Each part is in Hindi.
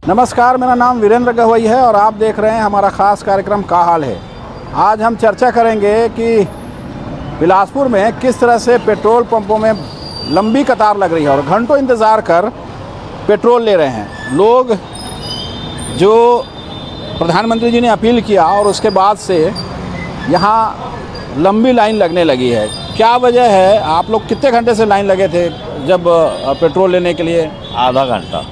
नमस्कार, मेरा नाम वीरेंद्र गवई है और आप देख रहे हैं हमारा ख़ास कार्यक्रम का हाल है। आज हम चर्चा करेंगे कि बिलासपुर में किस तरह से पेट्रोल पंपों में लंबी कतार लग रही है और घंटों इंतज़ार कर पेट्रोल ले रहे हैं लोग। जो प्रधानमंत्री जी ने अपील किया और उसके बाद से यहाँ लंबी लाइन लगने लगी है। क्या वजह है? आप लोग कितने घंटे से लाइन लगे थे जब पेट्रोल लेने के लिए? आधा घंटा।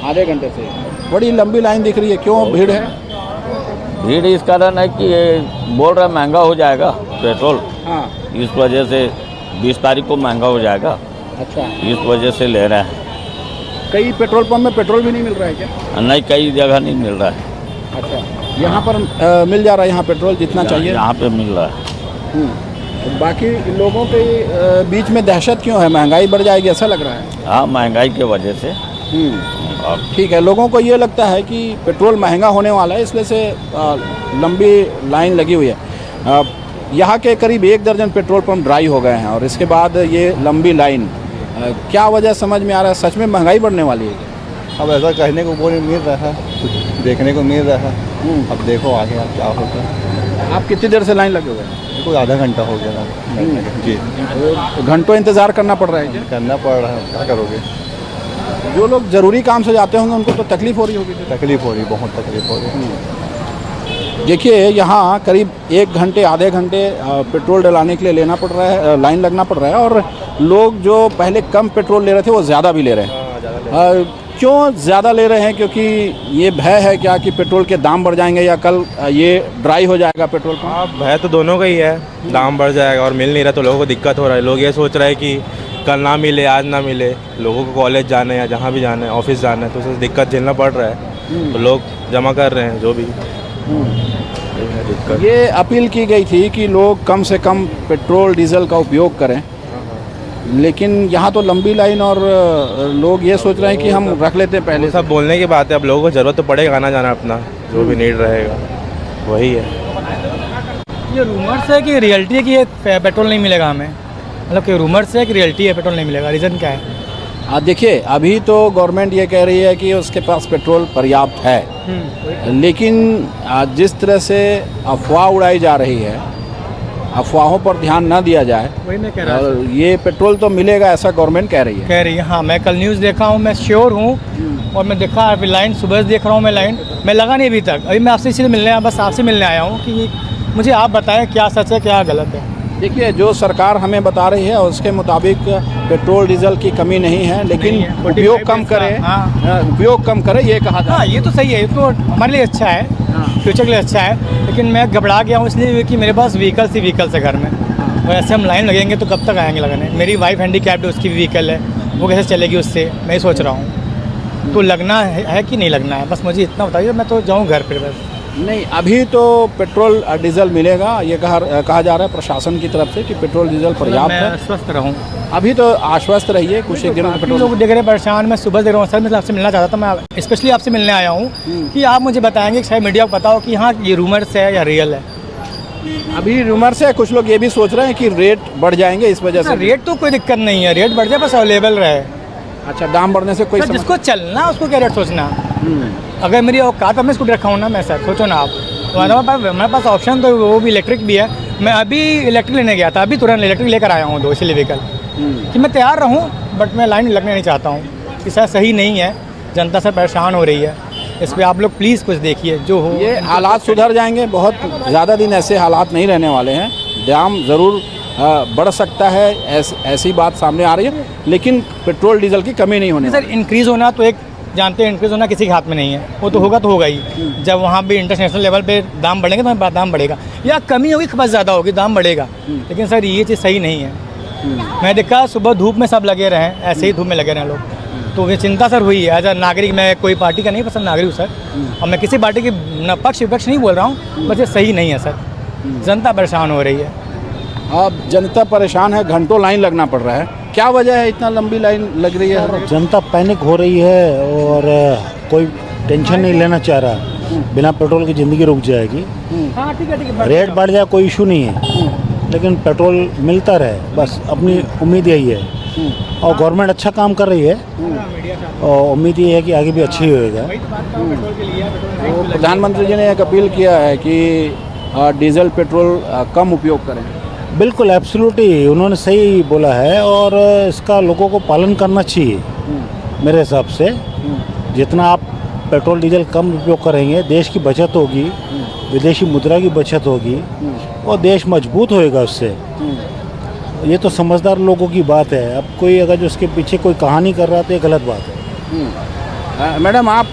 आधे घंटे से बड़ी लंबी लाइन दिख रही है। क्यों भीड़ है? भीड़ इस कारण है कि ये बोल रहा महंगा हो जाएगा पेट्रोल। हाँ। इस वजह से 20 तारीख को महंगा हो जाएगा। अच्छा। इस वजह से ले रहे हैं। कई पेट्रोल पंप में पेट्रोल भी नहीं मिल रहा है क्या? नहीं, कई जगह नहीं मिल रहा है। अच्छा, यहाँ पर मिल जा रहा है यहाँ पेट्रोल जितना चाहिए? यहाँ पे मिल रहा है। तो बाकी लोगों के बीच में दहशत क्यों है? महंगाई बढ़ जाएगी ऐसा लग रहा है? हाँ, महंगाई के वजह से। ठीक है, लोगों को ये लगता है कि पेट्रोल महंगा होने वाला है, इसलिए से लंबी लाइन लगी हुई है। यहाँ के करीब 1 दर्जन पेट्रोल पंप ड्राई हो गए हैं और इसके बाद ये लंबी लाइन। क्या वजह समझ में आ रहा है? सच में महंगाई बढ़ने वाली है? अब ऐसा कहने को वो मिल रहा है, कुछ देखने को मिल रहा है। अब देखो आगे आप क्या होता है। आप कितनी देर से लाइन लगे हुए हैं? कोई आधा घंटा हो गया ना। जी, घंटों इंतज़ार करना पड़ रहा है क्या? करना पड़ रहा है, क्या करोगे। जो लोग ज़रूरी काम से जाते होंगे उनको तो तकलीफ़ हो रही होगी। तकलीफ़ हो रही, बहुत तकलीफ़ हो रही। देखिए, यहाँ करीब 1 घंटे आधे घंटे पेट्रोल डलाने के लिए लेना पड़ रहा है, लाइन लगना पड़ रहा है। और लोग जो पहले कम पेट्रोल ले रहे थे वो ज़्यादा भी ले रहे हैं। क्यों ज़्यादा ले रहे हैं? क्योंकि ये भय है क्या कि पेट्रोल के दाम बढ़ जाएंगे या कल ये ड्राई हो जाएगा पेट्रोल पंप? हाँ, भय तो दोनों का ही है। दाम बढ़ जाएगा और मिल नहीं रहा तो लोगों को दिक्कत हो रहा है। लोग ये सोच रहे हैं कि कल ना मिले, आज ना मिले। लोगों को कॉलेज जाना है या जहाँ भी जाना है, ऑफिस जाना है, तो उससे दिक्कत झेलना पड़ रहा है। तो लोग जमा कर रहे हैं जो भी दिक्कत। ये अपील की गई थी कि लोग कम से कम पेट्रोल डीजल का उपयोग करें, लेकिन यहाँ तो लंबी लाइन और लोग ये सोच रहे हैं कि हम रख लेते हैं पहले। सब बोलने की बात है। अब लोगों को ज़रूरत तो पड़ेगा आना जाना अपना, जो भी नीड रहेगा वही है। ये रूमर्स है कि रियलिटी है कि ये पेट्रोल नहीं मिलेगा हमें? मतलब कि रूमर्स है कि रियलिटी है पेट्रोल नहीं मिलेगा? रीज़न क्या है? देखिए, अभी तो गवर्नमेंट ये कह रही है कि उसके पास पेट्रोल पर्याप्त है, लेकिन जिस तरह से अफवाह उड़ाई जा रही है, अफवाहों पर ध्यान न दिया जाए। वही मैं कह रहा और हूँ। ये पेट्रोल तो मिलेगा ऐसा गवर्नमेंट कह रही है। हाँ, मैं कल न्यूज़ देखा हूँ, मैं श्योर हूँ। और मैं देखा अभी लाइन सुबह से देख रहा हूँ मैं लाइन, मैं लगा नहीं अभी तक। अभी मैं आपसे इसलिए मिलने, बस आपसे मिलने आया हूँ कि मुझे आप बताएं क्या सच है क्या गलत है। देखिए, जो सरकार हमें बता रही है उसके मुताबिक पेट्रोल डीजल की कमी नहीं है, लेकिन उपयोग कम करे। उपयोग कम करे ये कहा जाए। हाँ, ये तो सही है, ये तो हमारे लिए अच्छा है, फ्यूचर के लिए अच्छा है। लेकिन मैं घबरा गया हूँ इसलिए कि मेरे पास व्हीकल्स है घर में, और ऐसे हम लाइन लगेंगे तो कब तक आएंगे लगाने। मेरी वाइफ हैंडीकैप्ड है, उसकी भी व्हीकल है, वो कैसे चलेगी उससे, मैं ही सोच रहा हूँ। तो लगना है कि नहीं लगना है, बस मुझे इतना बताइए, मैं तो जाऊँ घर पर। बस नहीं, अभी तो पेट्रोल डीजल मिलेगा, ये कहा जा रहा है प्रशासन की तरफ से कि पेट्रोल डीजल पर्याप्त है। आश्वस्त रहूँ अभी तो आश्वस्त रहिए, कुछ एक दिनों में पेट्रोल। लोग देख रहे हैं परेशान, मैं सुबह देख रहा हूँ। सर, मैं आपसे मिलना चाहता था, मैं स्पेशली आपसे मिलने आया हूँ कि आप मुझे बताएंगे कि शायद मीडिया को बताओ कि हाँ ये रूमर्स है या रियल है। अभी रूमर्स है, कुछ लोग ये भी सोच रहे हैं कि रेट बढ़ जाएंगे इस वजह से। रेट तो कोई दिक्कत नहीं है, रेट बढ़ जाए बस अवेलेबल रहे। अच्छा, दाम बढ़ने से कोई जिसको चलना उसको क्या रेट सोचना। अगर मेरी औकात, मैं स्कूटर रखा हूँ ना, मैं सर सोचो ना आप, तो हमारे पास ऑप्शन तो वो भी इलेक्ट्रिक भी है। मैं अभी इलेक्ट्रिक लेने गया था, अभी तुरंत इलेक्ट्रिक लेकर आया हूँ 2 इसीलिए व्हीकल कि मैं तैयार रहूँ, बट मैं लाइन लगने नहीं चाहता हूँ। कि सर सही नहीं है, जनता सर परेशान हो रही है, इस पर आप लोग प्लीज़ कुछ देखिए जो हो। ये हालात सुधर जाएंगे, बहुत ज़्यादा दिन ऐसे हालात नहीं रहने वाले हैं। दाम ज़रूर बढ़ सकता है, ऐसी बात सामने आ रही है, लेकिन पेट्रोल डीजल की कमी नहीं होनी। सर इंक्रीज़ होना तो एक जानते हैं, इंक्रीज़ होना किसी के हाथ में नहीं है, वो तो होगा ही। जब वहाँ भी इंटरनेशनल लेवल पे दाम बढ़ेंगे तो दाम बढ़ेगा, या कमी होगी खपत ज़्यादा होगी, दाम बढ़ेगा। लेकिन सर ये चीज़ सही नहीं है। मैं देखा सुबह धूप में सब लगे रहे, ऐसे ही धूप में लगे रहे लोग, तो ये चिंता सर हुई है। एज अ नागरिक, मैं कोई पार्टी का नहीं पसंद नागरिक हूँ सर, और मैं किसी पार्टी की पक्ष विपक्ष नहीं बोल रहा हूँ, बस ये सही नहीं है सर। जनता परेशान हो रही है। अब जनता परेशान है, घंटों लाइन लगना पड़ रहा है। क्या वजह है इतना लंबी लाइन लग रही है? जनता पैनिक हो रही है और कोई टेंशन नहीं लेना चाह रहा। बिना पेट्रोल की ज़िंदगी रुक जाएगी। हाँ ठीक है, रेट बढ़ जाए कोई इशू नहीं है, लेकिन पेट्रोल मिलता रहे, बस अपनी उम्मीद यही है। और गवर्नमेंट अच्छा काम कर रही है और उम्मीद ये है कि आगे भी अच्छी होएगा। तो प्रधानमंत्री जी ने एक अपील किया है कि डीजल पेट्रोल कम उपयोग करें। बिल्कुल एब्सोल्युटली उन्होंने सही बोला है और इसका लोगों को पालन करना चाहिए। मेरे हिसाब से जितना आप पेट्रोल डीजल कम उपयोग करेंगे देश की बचत होगी, विदेशी मुद्रा की बचत होगी और देश मजबूत होएगा उससे। ये तो समझदार लोगों की बात है। अब कोई अगर जो उसके पीछे कोई कहानी कर रहा है तो ये गलत बात है। मैडम आप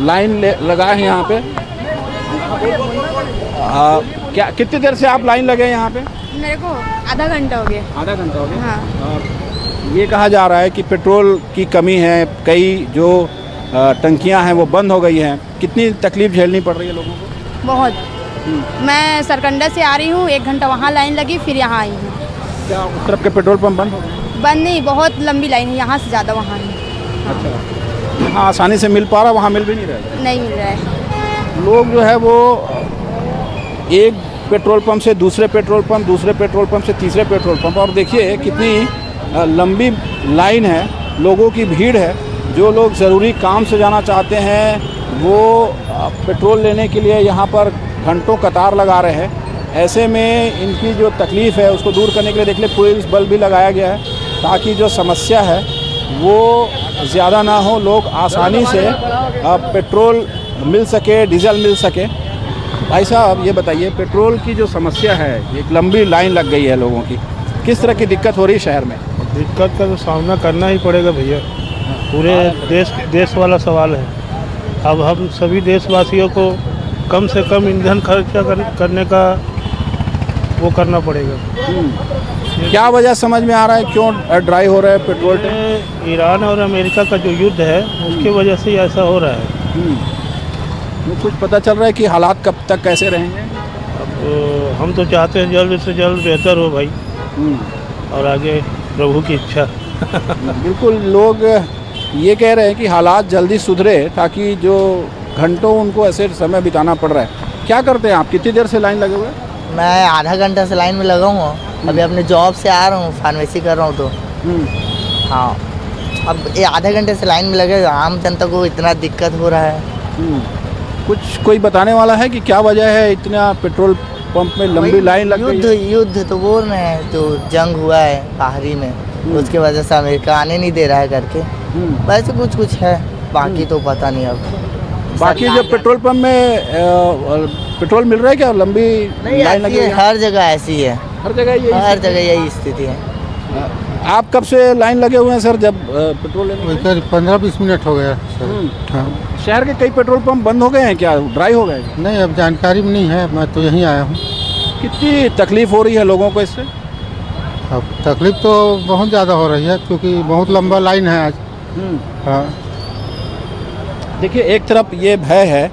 लाइन लगाए हैं यहाँ पे, क्या कितनी देर से आप लाइन लगे हैं यहाँ पे? मेरे को आधा घंटा हो गया। आधा घंटा हो गया। हाँ। और ये कहा जा रहा है कि पेट्रोल की कमी है, कई जो टंकियां हैं वो बंद हो गई हैं। कितनी तकलीफ झेलनी पड़ रही है लोगों को? बहुत। मैं सरकंडा से आ रही हूँ, 1 घंटा वहाँ लाइन लगी, फिर यहाँ आई हूँ। क्या उस तरफ के पेट्रोल पंप बंद हो गए? बंद नहीं, बहुत लंबी लाइन है, यहाँ से ज़्यादा वहाँ है। अच्छा, हाँ आसानी से मिल पा रहा, वहाँ मिल भी नहीं रहा? नहीं मिल रहा है। लोग जो है वो एक पेट्रोल पंप से दूसरे पेट्रोल पंप, दूसरे पेट्रोल पंप से तीसरे पेट्रोल पंप, और देखिए कितनी लंबी लाइन है, लोगों की भीड़ है। जो लोग ज़रूरी काम से जाना चाहते हैं वो पेट्रोल लेने के लिए यहाँ पर घंटों कतार लगा रहे हैं। ऐसे में इनकी जो तकलीफ़ है उसको दूर करने के लिए देख ले पुलिस बल भी लगाया गया है ताकि जो समस्या है वो ज़्यादा ना हो, लोग आसानी से पेट्रोल मिल सके, डीजल मिल सके। भाई साहब ये बताइए, पेट्रोल की जो समस्या है, एक लंबी लाइन लग गई है लोगों की, किस तरह की दिक्कत हो रही है शहर में? दिक्कत का तो सामना करना ही पड़ेगा भैया, पूरे देश वाला सवाल है। अब हम सभी देशवासियों को कम से कम ईंधन खर्चा करने का वो करना पड़ेगा। क्या वजह समझ में आ रहा है क्यों ड्राई हो रहा है पेट्रोल टैंक? ईरान और अमेरिका का जो युद्ध है उसकी वजह से ऐसा हो रहा है। कुछ पता चल रहा है कि हालात कब तक कैसे रहेंगे? अब हम तो चाहते हैं जल्द से जल्द बेहतर हो भाई, और आगे प्रभु की इच्छा। बिल्कुल, लोग ये कह रहे हैं कि हालात जल्दी सुधरे ताकि जो घंटों उनको ऐसे समय बिताना पड़ रहा है। क्या करते हैं आप, कितनी देर से लाइन लगे हुए? मैं आधा घंटा से लाइन में लगा हूँ। अभी अपने जॉब से आ रहा हूँ, फार्मेसी कर रहा हूँ तो हाँ, अब ये आधे घंटे से लाइन में लगे। आम जनता को इतना दिक्कत हो रहा है। कुछ कोई बताने वाला है कि क्या वजह है इतना पेट्रोल पंप में लंबी लाइन लग गई है? युद्ध तो बोल रहे हैं, जो जंग हुआ है बाहरी में, उसके वजह से अमेरिका आने नहीं दे रहा है करके। वैसे कुछ है, बाकी तो पता नहीं। अब बाकी जो पेट्रोल पंप में पेट्रोल मिल रहा है क्या? लंबी लाइन लगी है? हर जगह ऐसी है, हर जगह यही स्थिति है। आप कब से लाइन लगे हुए हैं सर जब पेट्रोल लेने? 15-20 मिनट हो गया सर। हाँ। शहर के कई पेट्रोल पंप बंद हो गए हैं क्या, ड्राई हो गए? नहीं, अब जानकारी में नहीं है, मैं तो यहीं आया हूँ। कितनी तकलीफ हो रही है लोगों को इससे? अब तकलीफ तो बहुत ज़्यादा हो रही है क्योंकि बहुत लंबा लाइन है आज। हाँ, देखिए एक तरफ ये भय है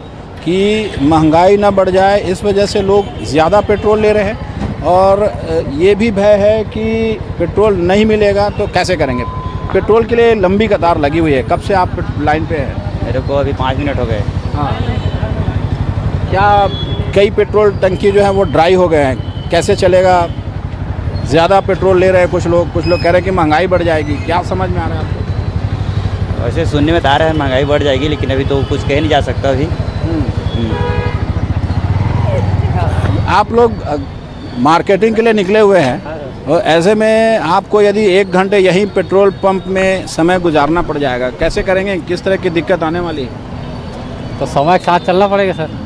कि महंगाई ना बढ़ जाए, इस वजह से लोग ज़्यादा पेट्रोल ले रहे हैं, और ये भी भय है कि पेट्रोल नहीं मिलेगा तो कैसे करेंगे। पेट्रोल के लिए लंबी कतार लगी हुई है। कब से आप लाइन पे हैं? मेरे को अभी 5 मिनट हो गए। हाँ, क्या कई पेट्रोल टंकी जो है वो ड्राई हो गए हैं, कैसे चलेगा? ज़्यादा पेट्रोल ले रहे हैं कुछ लोग कह रहे हैं कि महंगाई बढ़ जाएगी। क्या समझ में आ रहा है आपको? वैसे सुनने में तो आ रहा है महंगाई बढ़ जाएगी, लेकिन अभी तो कुछ कह नहीं जा सकता अभी। आप लोग मार्केटिंग के लिए निकले हुए हैं और ऐसे में आपको यदि 1 घंटे यहीं पेट्रोल पंप में समय गुजारना पड़ जाएगा, कैसे करेंगे? किस तरह की दिक्कत आने वाली है? तो समय के साथ चलना पड़ेगा सर।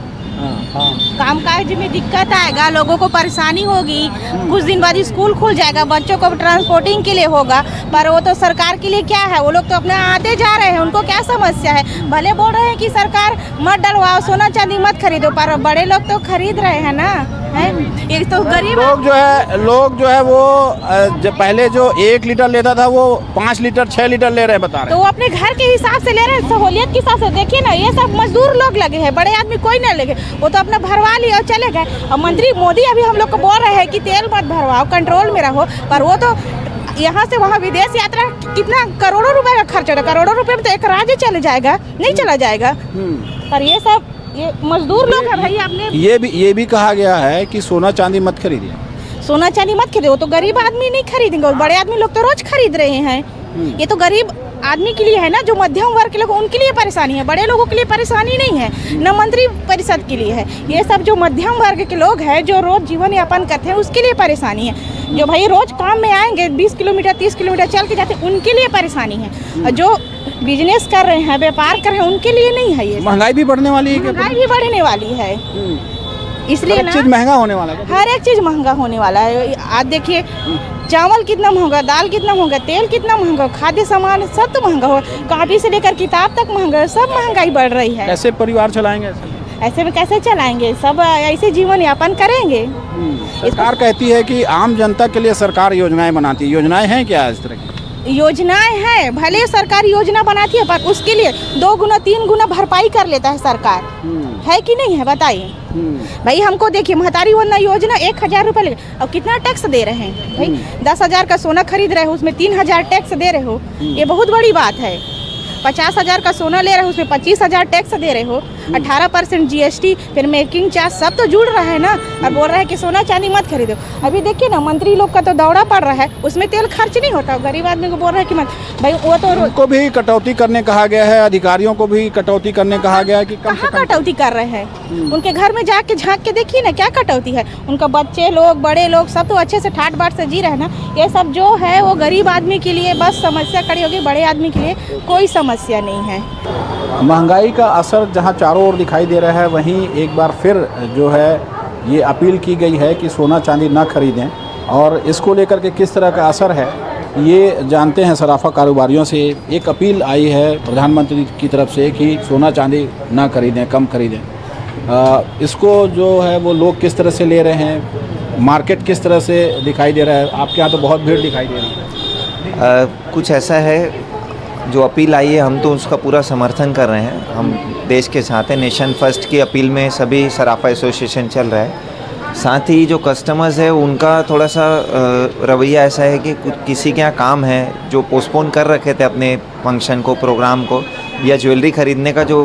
काम काज में दिक्कत आएगा, लोगों को परेशानी होगी। कुछ दिन बाद स्कूल खुल जाएगा, बच्चों को ट्रांसपोर्टिंग के लिए होगा, पर वो तो सरकार के लिए क्या है, वो लोग तो अपने आते जा रहे हैं, उनको क्या समस्या है। भले बोल रहे हैं कि सरकार मत डलवाओ, सोना चांदी मत खरीदो, पर बड़े लोग तो खरीद रहे हैं ना। एक तो गरीब लोग जो है वो जब पहले जो 1 लीटर लेता था वो 5 लीटर 6 लीटर ले रहे हैं, बता रहे हैं। तो वो अपने घर के हिसाब से ले रहे हैं, सहूलियत के हिसाब से। देखिए ना, ये सब मजदूर लोग लगे हैं, बड़े आदमी कोई नहीं लगे, वो तो अपना भरवा लिए और चले गए। और मंत्री मोदी अभी हम लोग को बोल रहे हैं कि तेल मत भरवाओ, कंट्रोल में रहो, पर वो तो यहाँ से वहाँ विदेश यात्रा कितना करोड़ों रुपए का खर्च होगा। करोड़ों रुपए में तो एक राज्य चले जाएगा, नहीं चला जाएगा। पर ये सब ये मजदूर लोग हैं भाई। आपने ये भी कहा गया है कि सोना चांदी मत खरीदिए। सोना चांदी मत खरीदो, वो तो गरीब आदमी नहीं खरीदेंगे, बड़े आदमी लोग तो रोज खरीद रहे हैं। ये तो गरीब आदमी के लिए है ना, जो मध्यम वर्ग के लोग उनके लिए परेशानी है, बड़े लोगों के लिए परेशानी नहीं है, न मंत्री परिषद के लिए है। ये सब जो मध्यम वर्ग के लोग हैं जो रोज जीवन यापन करते हैं उसके लिए परेशानी है। जो भाई रोज काम में आएंगे 20 किलोमीटर 30 किलोमीटर चल के जाते हैं उनके लिए परेशानी है। और जो बिजनेस कर रहे हैं, व्यापार कर रहे हैं, उनके लिए नहीं है। ये महंगाई भी बढ़ने वाली है, महंगाई भी बढ़ने वाली है, इसलिए ना चीज महंगा होने वाला है। हर एक चीज महंगा होने वाला है। आज देखिए चावल कितना महंगा, दाल कितना महंगा, तेल कितना महंगा, खाद्य सामान सब तो महंगा हो, कॉपी से लेकर किताब तक महंगा, सब महंगाई बढ़ रही है। कैसे परिवार चलाएंगे? ऐसे में कैसे चलाएंगे? सब ऐसे जीवन यापन करेंगे। सरकार कहती है कि आम जनता के लिए सरकार योजनाएं बनाती है, योजनाएं हैं क्या इस तरह की? योजनाएं हैं, भले सरकार योजना बनाती है पर उसके लिए 2 गुना 3 गुना भरपाई कर लेता है सरकार, है कि नहीं है बताइए। भाई हमको देखिए महतारी वंदना योजना 1000 रुपये लगे, अब कितना टैक्स दे रहे हैं भाई? 10,000 का सोना खरीद रहे हो उसमें 3000 टैक्स दे रहे हो, ये बहुत बड़ी बात है। 50,000 का सोना ले रहे हो उसमें 25,000 टैक्स दे रहे हो, 18% GST, फिर मेकिंग चार्ज सब तो जुड़ रहा है ना। और बोल रहा है कि सोना चांदी मत खरीदो। अभी देखिए ना मंत्री लोग का तो दौड़ा पड़ रहा है, उसमें तेल खर्च नहीं होता, गरीब आदमी को बोल रहा है कि मत भाई। वो तो उनको भी कटौती करने कहा गया है, अधिकारियों को भी कटौती करने कहा गया है कि कम से कम कटौती कर रहे हैं। उनके घर में जाके झांक के देखिए ना क्या कटौती है। उनका बच्चे लोग बड़े लोग सब तो अच्छे से ठाट बाट से जी रहे हैं ना। ये सब जो है वो गरीब आदमी के लिए बस समस्या खड़ी होगी, बड़े आदमी के लिए कोई समस्या नहीं है। महंगाई का असर जहां चारों ओर दिखाई दे रहा है, वहीं एक बार फिर जो है ये अपील की गई है कि सोना चांदी ना खरीदें। और इसको लेकर के किस तरह का असर है ये जानते हैं सराफा कारोबारियों से। एक अपील आई है प्रधानमंत्री की तरफ से कि सोना चांदी ना खरीदें, कम खरीदें। इसको जो है वो लोग किस तरह से ले रहे हैं, मार्केट किस तरह से दिखाई दे रहा है? आपके यहाँ तो बहुत भीड़ दिखाई दे रही है। कुछ ऐसा है जो अपील आई है, हम तो उसका पूरा समर्थन कर रहे हैं। हम देश के साथ हैं, नेशन फर्स्ट की अपील में सभी सराफा एसोसिएशन चल रहा है। साथ ही जो कस्टमर्स है उनका थोड़ा सा रवैया ऐसा है कि किसी के यहाँ काम है जो पोस्टपोन कर रखे थे अपने फंक्शन को, प्रोग्राम को, या ज्वेलरी ख़रीदने का जो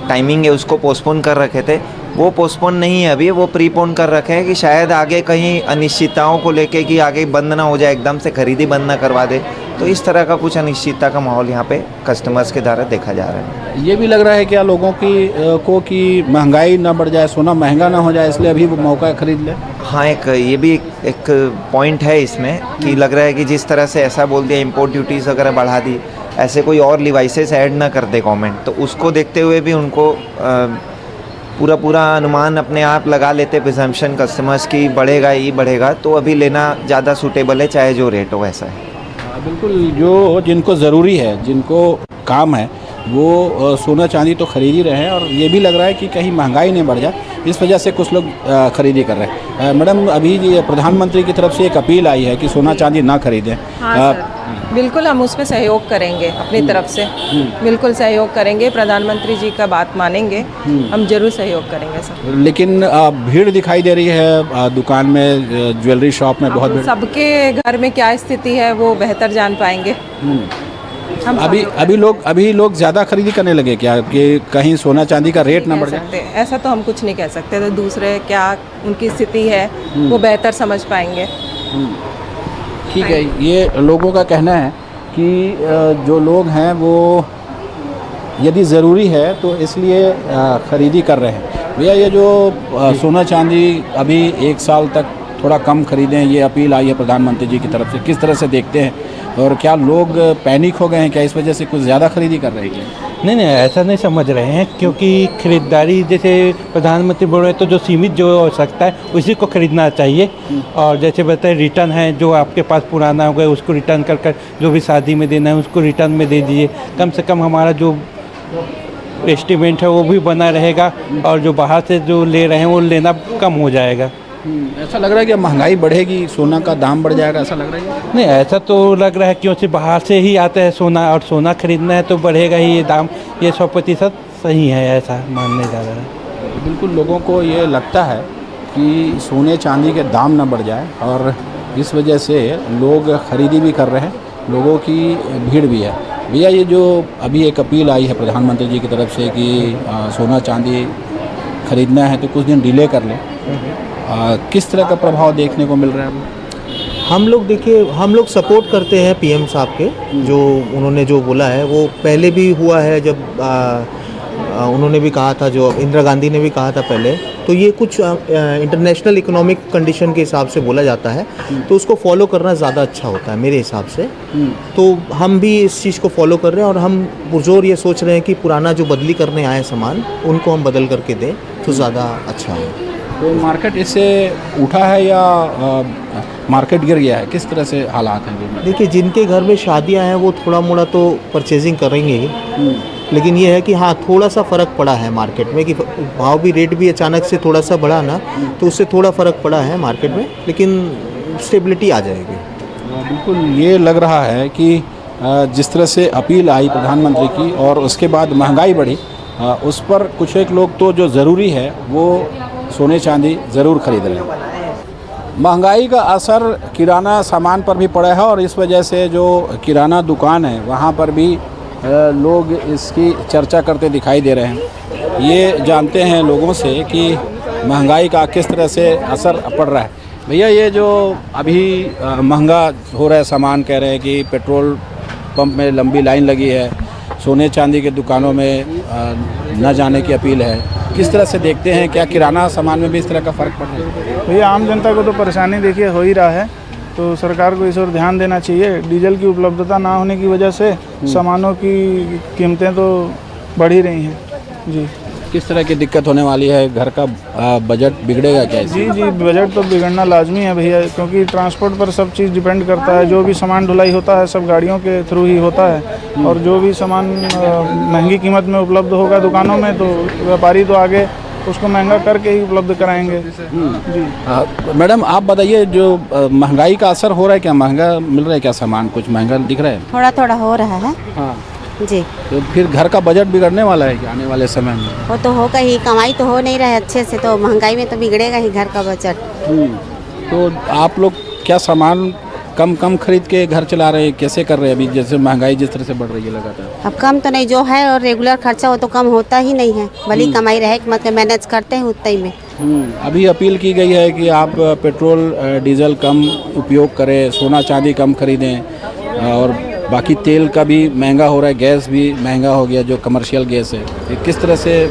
टाइमिंग है उसको पोस्टपोन कर रखे थे, वो पोस्टपोन नहीं है अभी, वो प्रीपोन कर रखे हैं कि शायद आगे कहीं अनिश्चितताओं को लेके कि आगे बंद ना हो जाए, एकदम से खरीदी बंद ना करवा दे। तो इस तरह का कुछ अनिश्चितता का माहौल यहाँ पे कस्टमर्स के द्वारा देखा जा रहा है। ये भी लग रहा है क्या लोगों को कि महंगाई ना बढ़ जाए, सोना महंगा ना हो जाए, इसलिए अभी वो मौका खरीद ले? हाँ, ये भी एक पॉइंट है इसमें कि लग रहा है कि जिस तरह से ऐसा बोल दिया, इम्पोर्ट ड्यूटीज़ वगैरह बढ़ा दी, ऐसे कोई और डिवाइसेस ऐड ना कर दे गवर्नमेंट, तो उसको देखते हुए भी उनको पूरा अनुमान अपने आप लगा लेते प्रिजम्पशन कस्टमर्स की बढ़ेगा ही बढ़ेगा, तो अभी लेना ज़्यादा सूटेबल है, चाहे जो रेट हो ऐसा है। बिल्कुल, जो जिनको ज़रूरी है, जिनको काम है, वो सोना चांदी तो खरीद ही रहे हैं। और ये भी लग रहा है कि कहीं महंगाई नहीं बढ़ जाए, इस वजह से कुछ लोग खरीदी कर रहे हैं। मैडम, अभी प्रधानमंत्री की तरफ से एक अपील आई है कि सोना चांदी ना खरीदें। हाँ बिल्कुल, हम उसमें सहयोग करेंगे अपनी तरफ से, बिल्कुल सहयोग करेंगे। प्रधानमंत्री जी का बात मानेंगे, हम जरूर सहयोग करेंगे सर। लेकिन भीड़ दिखाई दे रही है दुकान में, ज्वेलरी शॉप में बहुत भीड़। सबके घर में क्या स्थिति है वो बेहतर जान पाएंगे। हम अभी लोग ज़्यादा खरीदी करने लगे क्या, कि कहीं सोना चांदी का रेट ना बढ़ जाए? ऐसा तो हम कुछ नहीं कह सकते, तो दूसरे क्या उनकी स्थिति है वो बेहतर समझ पाएंगे। ठीक है, ये लोगों का कहना है कि जो लोग हैं वो यदि ज़रूरी है तो इसलिए ख़रीदी कर रहे हैं। भैया, ये जो सोना चांदी अभी 1 साल तक थोड़ा कम खरीदें, ये अपील आई है प्रधानमंत्री जी की तरफ से, किस तरह से देखते हैं? और क्या लोग पैनिक हो गए हैं क्या, इस वजह से कुछ ज़्यादा खरीदी कर रहे हैं? नहीं, ऐसा नहीं समझ रहे हैं, क्योंकि खरीदारी जैसे प्रधानमंत्री बोल रहे हैं तो जो सीमित जो आवश्यकता है उसी को खरीदना चाहिए। और जैसे बताए रिटर्न है, जो आपके पास पुराना हो गया उसको रिटर्न कर जो भी शादी में देना है उसको रिटर्न में दे दीजिए। कम से कम हमारा जो एस्टिमेट है वो भी बना रहेगा, और जो बाहर से जो ले रहे हैं वो लेना कम हो जाएगा। ऐसा लग रहा है कि महंगाई बढ़ेगी, सोना का दाम बढ़ जाएगा, ऐसा लग रहा है? नहीं, ऐसा तो लग रहा है क्योंकि बाहर से ही आता है सोना, और सोना खरीदना है तो बढ़ेगा ही ये दाम, ये 100% सही है, ऐसा मानने जा रहा है। बिल्कुल, लोगों को ये लगता है कि सोने चांदी के दाम न बढ़ जाए, और इस वजह से लोग खरीदी भी कर रहे हैं, लोगों की भीड़ भी है। भैया, ये जो अभी एक अपील आई है प्रधानमंत्री जी की तरफ से कि सोना चांदी खरीदना है तो कुछ दिन डिले कर लें, किस तरह का प्रभाव देखने को मिल रहा है? हम लोग देखिए, हम लोग सपोर्ट करते हैं पीएम साहब के, जो उन्होंने जो बोला है वो पहले भी हुआ है, जब उन्होंने भी कहा था, जो इंदिरा गांधी ने भी कहा था पहले। तो ये कुछ इंटरनेशनल इकोनॉमिक कंडीशन के हिसाब से बोला जाता है, तो उसको फॉलो करना ज़्यादा अच्छा होता है मेरे हिसाब से। तो हम भी इस चीज़ को फॉलो कर रहे हैं और हम पुरजोर ये सोच रहे हैं कि पुराना जो बदली करने आए सामान उनको हम बदल करके दें तो ज़्यादा अच्छा है। तो मार्केट इससे उठा है या मार्केट गिर गया है? किस तरह से हालात हैं? देखिए, जिनके घर में शादियां हैं वो थोड़ा मोड़ा तो परचेजिंग करेंगे ही, लेकिन ये है कि हाँ, थोड़ा सा फ़र्क पड़ा है मार्केट में, कि भाव भी, रेट भी अचानक से थोड़ा सा बढ़ा ना, तो उससे थोड़ा फ़र्क पड़ा है मार्केट में, लेकिन स्टेबिलिटी आ जाएगी। बिल्कुल, ये लग रहा है कि जिस तरह से अपील आई प्रधानमंत्री की और उसके बाद महंगाई बढ़ी, उस पर कुछ एक लोग तो जो ज़रूरी है वो सोने चांदी ज़रूर खरीद रहे हैं। महंगाई का असर किराना सामान पर भी पड़ा है और इस वजह से जो किराना दुकान है वहाँ पर भी लोग इसकी चर्चा करते दिखाई दे रहे हैं। ये जानते हैं लोगों से कि महंगाई का किस तरह से असर पड़ रहा है। भैया, ये जो अभी महंगा हो रहा है सामान, कह रहे हैं कि पेट्रोल पंप में लंबी लाइन लगी है, सोने चांदी के दुकानों में न जाने की अपील है, किस तरह से देखते हैं? क्या किराना सामान में भी इस तरह का फ़र्क पड़ रहा है? भैया, आम जनता को तो परेशानी देखिए हो ही रहा है, तो सरकार को इस ओर ध्यान देना चाहिए। डीजल की उपलब्धता ना होने की वजह से सामानों की कीमतें तो बढ़ ही रही हैं। जी, किस तरह की दिक्कत होने वाली है? घर का बजट बिगड़ेगा क्या इससे? जी, बजट तो बिगड़ना लाजमी है भैया, क्योंकि ट्रांसपोर्ट पर सब चीज़ डिपेंड करता है। जो भी सामान ढुलाई होता है सब गाड़ियों के थ्रू ही होता है, और जो भी सामान महंगी कीमत में उपलब्ध होगा दुकानों में, तो व्यापारी तो आगे उसको महंगा करके ही उपलब्ध कराएंगे। जी मैडम, आप बताइए, जो महंगाई का असर हो रहा है, क्या महंगा मिल रहा है? क्या सामान कुछ महंगा दिख रहा है? थोड़ा थोड़ा हो रहा है। हाँ जी। तो फिर घर का बजट बिगड़ने वाला है क्या आने वाले समय में? वो तो होगा ही, कमाई तो हो नहीं रहा है अच्छे से, तो महंगाई में तो बिगड़ेगा ही घर का बजट। तो आप लोग क्या सामान कम खरीद के घर चला रहे हैं? कैसे कर रहे हैं अभी, जैसे महंगाई जिस तरह से बढ़ रही है लगातार? अब कम तो नहीं, जो है और रेगुलर खर्चा वो तो कम होता ही नहीं है, भली कमाई रहे मतलब मैनेज करते हैं उतना ही में। अभी अपील की गई है कि आप पेट्रोल डीजल कम उपयोग करें, सोना चांदी कम खरीदें, और बाकी तेल का भी महंगा हो रहा है, गैस भी महंगा हो गया, जो कमर्शियल गैस है। किस तरह से,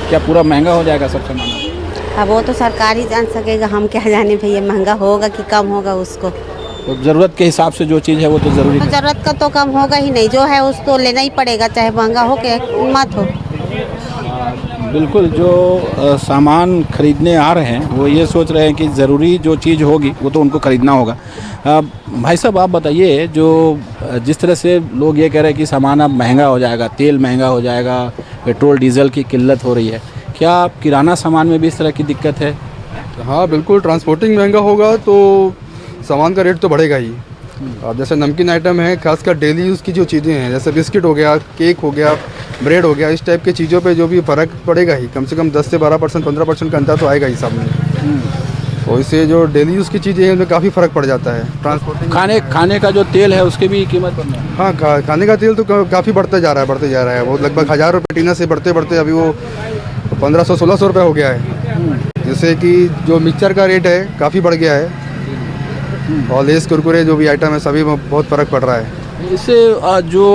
क्या पूरा महंगा हो जाएगा सब सामान? अब वो तो सरकार ही जान सकेगा, हम क्या जाने भैया महंगा होगा कि कम होगा उसको। तो ज़रूरत के हिसाब से जो चीज़ है वो तो ज़रूरी है। ज़रूरत का तो कम होगा ही नहीं, जो है उसको लेना ही पड़ेगा, चाहे महंगा हो के मत हो। बिल्कुल, जो सामान खरीदने आ रहे हैं वो ये सोच रहे हैं कि ज़रूरी जो चीज़ होगी वो तो उनको खरीदना होगा। भाई साहब, आप बताइए, जो जिस तरह से लोग ये कह रहे हैं कि सामान अब महंगा हो जाएगा, तेल महंगा हो जाएगा, पेट्रोल डीजल की किल्लत हो रही है, क्या किराना सामान में भी इस तरह की दिक्कत है? हाँ बिल्कुल, ट्रांसपोर्टिंग महंगा होगा तो सामान का रेट तो बढ़ेगा ही। अब जैसे नमकीन आइटम है, खासकर डेली यूज़ की जो चीज़ें हैं, जैसे बिस्किट हो गया, केक हो गया, ब्रेड हो गया, इस टाइप की चीज़ों पे जो भी फ़र्क पड़ेगा ही, कम से कम 10 से 12% 15% का अंतर तो आएगा ही सामने। तो इससे जो डेली यूज़ की चीज़ें हैं उनमें काफ़ी फ़र्क पड़ जाता है। ट्रांसपोर्टिंग, खाने का जो तेल है उसकी भी कीमत बढ़ रही है। हाँ, खाने का तेल तो काफ़ी बढ़ता जा रहा है। वो लगभग 1000 रुपये टीना से बढ़ते अभी वो 1500-1600 रुपये हो गया है। जैसे कि जो मिक्सचर का रेट है काफ़ी बढ़ गया है, और लेस कुरकुरे जो भी आइटम है सभी में बहुत फ़र्क पड़ रहा है। इससे जो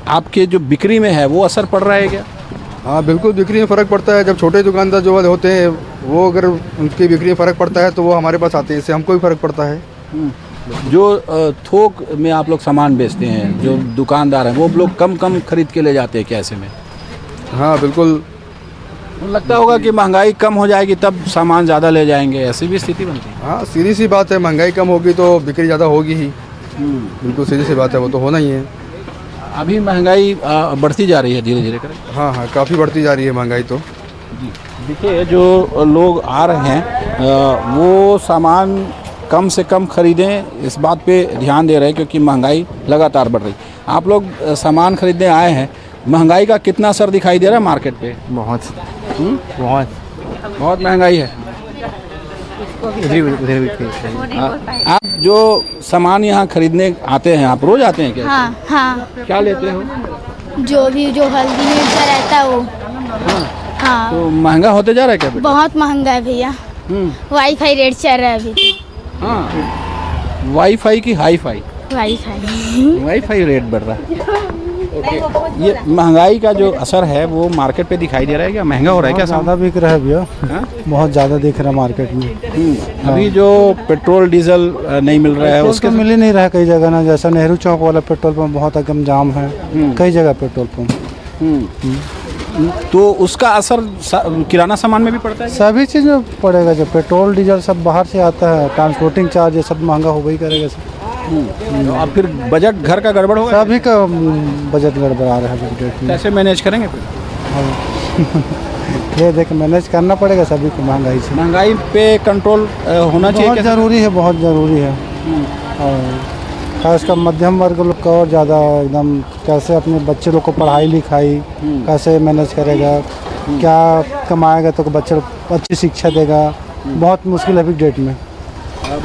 आपके जो बिक्री में है वो असर पड़ रहा है क्या? हाँ बिल्कुल, बिक्री में फ़र्क पड़ता है। जब छोटे दुकानदार जो होते हैं वो अगर उनकी बिक्री में फ़र्क पड़ता है तो वो हमारे पास आते हैं, इससे हमको भी फ़र्क पड़ता है। जो थोक में आप लोग सामान बेचते हैं, जो दुकानदार हैं, वो लोग कम खरीद के ले जाते हैं क्या ऐसे में? हाँ बिल्कुल, लगता होगा कि महंगाई कम हो जाएगी तब सामान ज़्यादा ले जाएंगे, ऐसी भी स्थिति बनती है। हाँ, सीधी सी बात है, महंगाई कम होगी तो बिक्री ज़्यादा होगी ही। बिल्कुल सीधी सी बात है, वो तो होना ही है। अभी महंगाई बढ़ती जा रही है धीरे धीरे कर। हाँ, काफ़ी बढ़ती जा रही है महंगाई तो। देखिए, जो लोग आ रहे हैं वो सामान कम से कम खरीदें, इस बात पे ध्यान दे रहे हैं, क्योंकि महंगाई लगातार बढ़ रही। आप लोग सामान खरीदने आए हैं, महंगाई का कितना असर दिखाई दे रहा है मार्केट पे? बहुत महंगाई है। आप जो सामान यहाँ खरीदने आते हैं, आप रोज आते हैं क्या? हाँ। क्या लेते हो? जो हल्दी मिर्चा रहता है वो। हाँ। तो महंगा होते जा रहा है क्या? बहुत महंगा है भैया। वाईफाई रेट चल रहा है अभी। हाँ, वाईफाई की हाई फाई, वाईफाई रेट बढ़ रहा है। ओके, ये महंगाई का जो असर है वो मार्केट पे दिखाई दे रहा है क्या? महंगा हो रहा है क्या? ज़्यादा बिक रहा है भैया, बहुत ज़्यादा दिख रहा है मार्केट में। अभी जो पेट्रोल डीजल नहीं मिल रहा है उसके मिल ही नहीं रहा है कई जगह ना, जैसा नेहरू चौक वाला पेट्रोल पंप बहुत एकदम जाम है, कई जगह पेट्रोल पंप। तो उसका असर किराना सामान में भी पड़ता है? सभी चीज़ में पड़ेगा, जब पेट्रोल डीजल सब बाहर से आता है, ट्रांसपोर्टिंग चार्ज ये सब महंगा हो गई करेगा सब। और फिर बजट घर का गड़बड़ होगा? सभी का बजट गड़बड़ा रहा है बजट में। कैसे मैनेज करेंगे फिर? ये देख मैनेज करना पड़ेगा सभी को, महंगाई से। महंगाई पे कंट्रोल होना चाहिए, बहुत ज़रूरी है, बहुत ज़रूरी है। और खासकर मध्यम वर्ग लोग का और ज़्यादा एकदम, कैसे अपने बच्चे लोग को पढ़ाई लिखाई कैसे मैनेज करेगा, क्या कमाएगा तो बच्चे लोग अच्छी शिक्षा देगा, बहुत मुश्किल है अभी डेट में।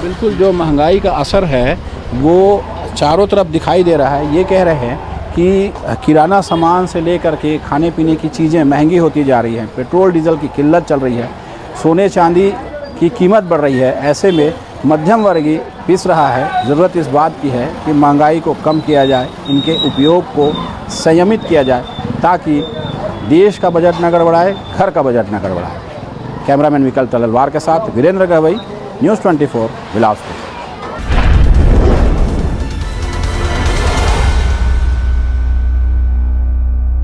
बिल्कुल, जो महंगाई का असर है वो चारों तरफ दिखाई दे रहा है। ये कह रहे हैं कि किराना सामान से लेकर के खाने पीने की चीज़ें महंगी होती जा रही हैं, पेट्रोल डीजल की किल्लत चल रही है, सोने चांदी की कीमत बढ़ रही है। ऐसे में मध्यम वर्ग पिस रहा है। ज़रूरत इस बात की है कि महंगाई को कम किया जाए, इनके उपयोग को संयमित किया जाए, ताकि देश का बजट न गड़बड़ाए, घर का बजट न गड़बड़ाए। कैमरामैन विकल्प तलवार के साथ वीरेंद्र गवई, न्यूज़ 24 बिलासपुर।